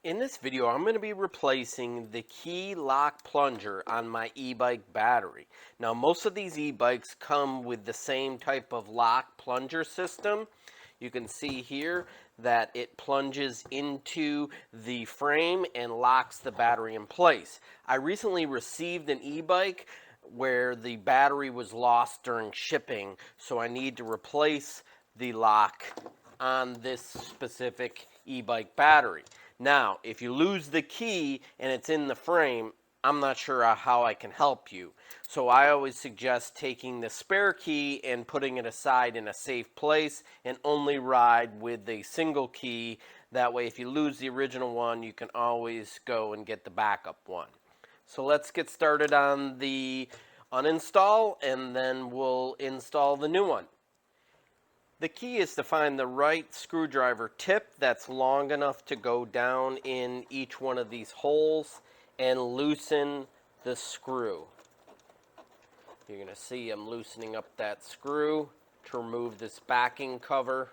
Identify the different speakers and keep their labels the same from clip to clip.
Speaker 1: In this video, I'm going to be replacing the key lock plunger on my e-bike battery. Now, most of these e-bikes come with the same type of lock plunger system. You can see here that it plunges into the frame and locks the battery in place. I recently received an e-bike where the battery was lost during shipping, so I need to replace the lock on this specific e-bike battery. Now, if you lose the key and it's in the frame, I'm not sure how I can help you. So I always suggest taking the spare key and putting it aside in a safe place and only ride with a single key. That way, if you lose the original one, you can always go and get the backup one. So let's get started on the uninstall and then we'll install the new one. The key is to find the right screwdriver tip that's long enough to go down in each one of these holes and loosen the screw. You're going to see I'm loosening up that screw to remove this backing cover.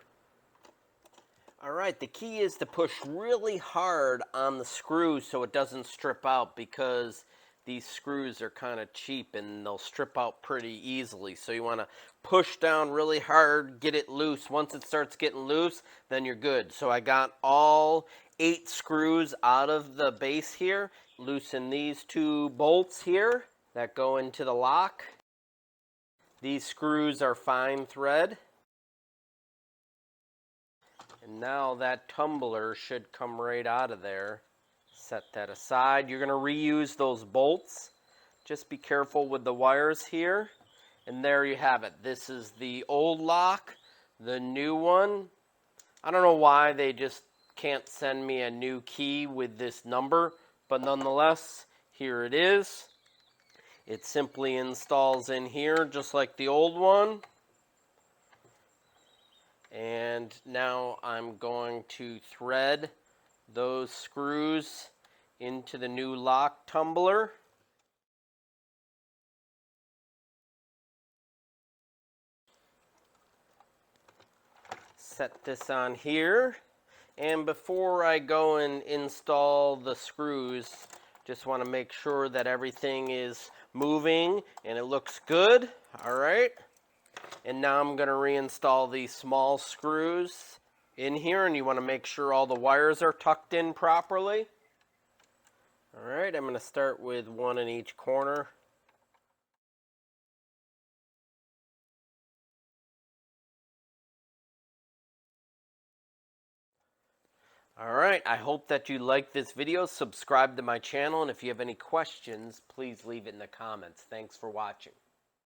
Speaker 1: Alright, the key is to push really hard on the screw so it doesn't strip out, because these screws are kind of cheap and they'll strip out pretty easily. So you want to push down really hard, get it loose. Once it starts getting loose, then you're good. So I got all 8 screws out of the base here. Loosen these 2 bolts here that go into the lock. These screws are fine thread. And now that tumbler should come right out of there. Set that aside. You're going to reuse those bolts. Just be careful with the wires here. And there you have it. This is the old lock, the new one. I don't know why they just can't send me a new key with this number, but nonetheless, here it is. It simply installs in here just like the old one. And now I'm going to thread those screws into the new lock tumbler. Set this on here. And before I go and install the screws, just want to make sure that everything is moving and it looks good. All right. And now I'm going to reinstall these small screws in here, and you want to make sure all the wires are tucked in properly. All right, I'm going to start with one in each corner. All right, I hope that you liked this video. Subscribe to my channel, and if you have any questions, please leave it in the comments. Thanks for watching.